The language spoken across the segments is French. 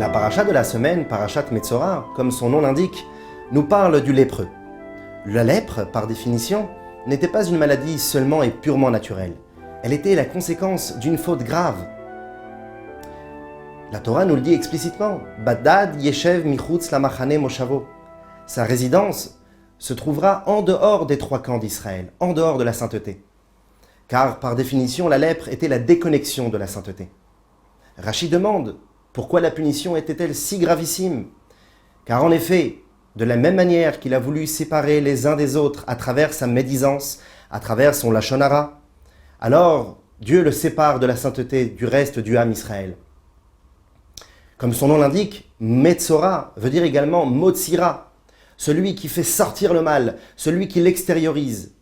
La paracha de la semaine, Parashat Metzora, comme son nom l'indique, nous parle du lépreux. La lèpre, par définition, n'était pas une maladie seulement et purement naturelle. Elle était la conséquence d'une faute grave. La Torah nous le dit explicitement. Badad yeshev michutz lamachane moshavo. Sa résidence se trouvera en dehors des trois camps d'Israël, en dehors de la sainteté. Car par définition, la lèpre était la déconnexion de la sainteté. Rachi demande pourquoi la punition était-elle si gravissime. Car en effet, de la même manière qu'il a voulu séparer les uns des autres à travers sa médisance, à travers son lashon hara, alors Dieu le sépare de la sainteté du reste du Ham Israël. Comme son nom l'indique, Metzora veut dire également Motsira, celui qui fait sortir le mal, celui qui l'extériorise.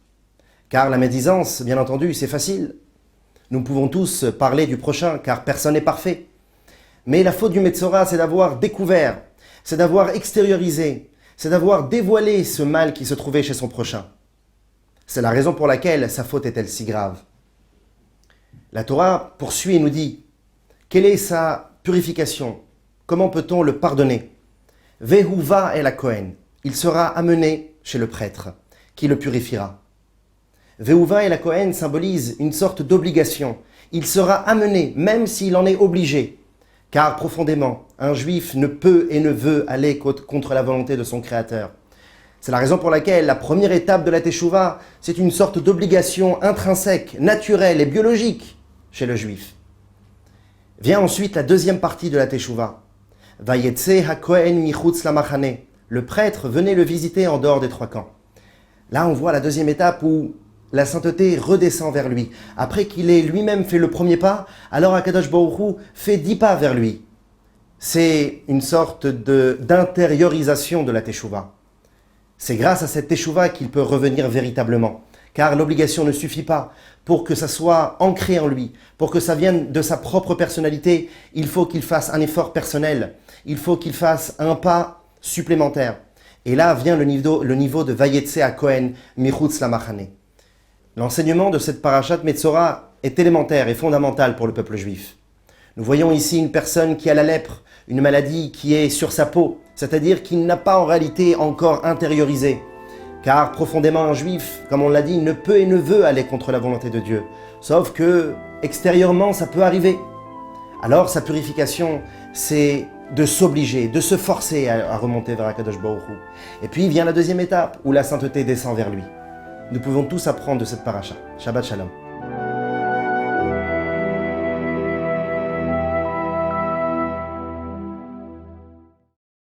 Car la médisance, bien entendu, c'est facile. Nous pouvons tous parler du prochain, car personne n'est parfait. Mais la faute du Metzora, c'est d'avoir découvert, c'est d'avoir extériorisé, c'est d'avoir dévoilé ce mal qui se trouvait chez son prochain. C'est la raison pour laquelle sa faute est-elle si grave. La Torah poursuit et nous dit, quelle est sa purification? Comment peut-on le pardonner? Vehuva el Kohen, il sera amené chez le prêtre, qui le purifiera. Vehuva el Kohen symbolise une sorte d'obligation. Il sera amené, même s'il en est obligé. Car profondément, un juif ne peut et ne veut aller contre la volonté de son Créateur. C'est la raison pour laquelle la première étape de la Teshuvah, c'est une sorte d'obligation intrinsèque, naturelle et biologique chez le juif. Vient ensuite la deuxième partie de la Teshuvah. Vayetse ha-Kohen michutz lamachane. Le prêtre venait le visiter en dehors des trois camps. Là, on voit la deuxième étape où la sainteté redescend vers lui. Après qu'il ait lui-même fait le premier pas, alors Akadosh Baruch Hu fait 10 pas vers lui. C'est une sorte d'intériorisation de la Teshuvah. C'est grâce à cette Teshuvah qu'il peut revenir véritablement. Car l'obligation ne suffit pas. Pour que ça soit ancré en lui, pour que ça vienne de sa propre personnalité, il faut qu'il fasse un effort personnel. Il faut qu'il fasse un pas supplémentaire. Et là vient le niveau de Vayetse à Kohen michutz lamachane. L'enseignement de cette parashat Metzora est élémentaire et fondamental pour le peuple juif. Nous voyons ici une personne qui a la lèpre, une maladie qui est sur sa peau, c'est-à-dire qu'il n'a pas en réalité encore intériorisé. Car profondément un juif, comme on l'a dit, ne peut et ne veut aller contre la volonté de Dieu. Sauf que extérieurement, ça peut arriver. Alors sa purification, c'est de s'obliger, de se forcer à remonter vers Akadosh Baruch Hu. Et puis vient la deuxième étape, où la sainteté descend vers lui. Nous pouvons tous apprendre de cette paracha. Shabbat Shalom.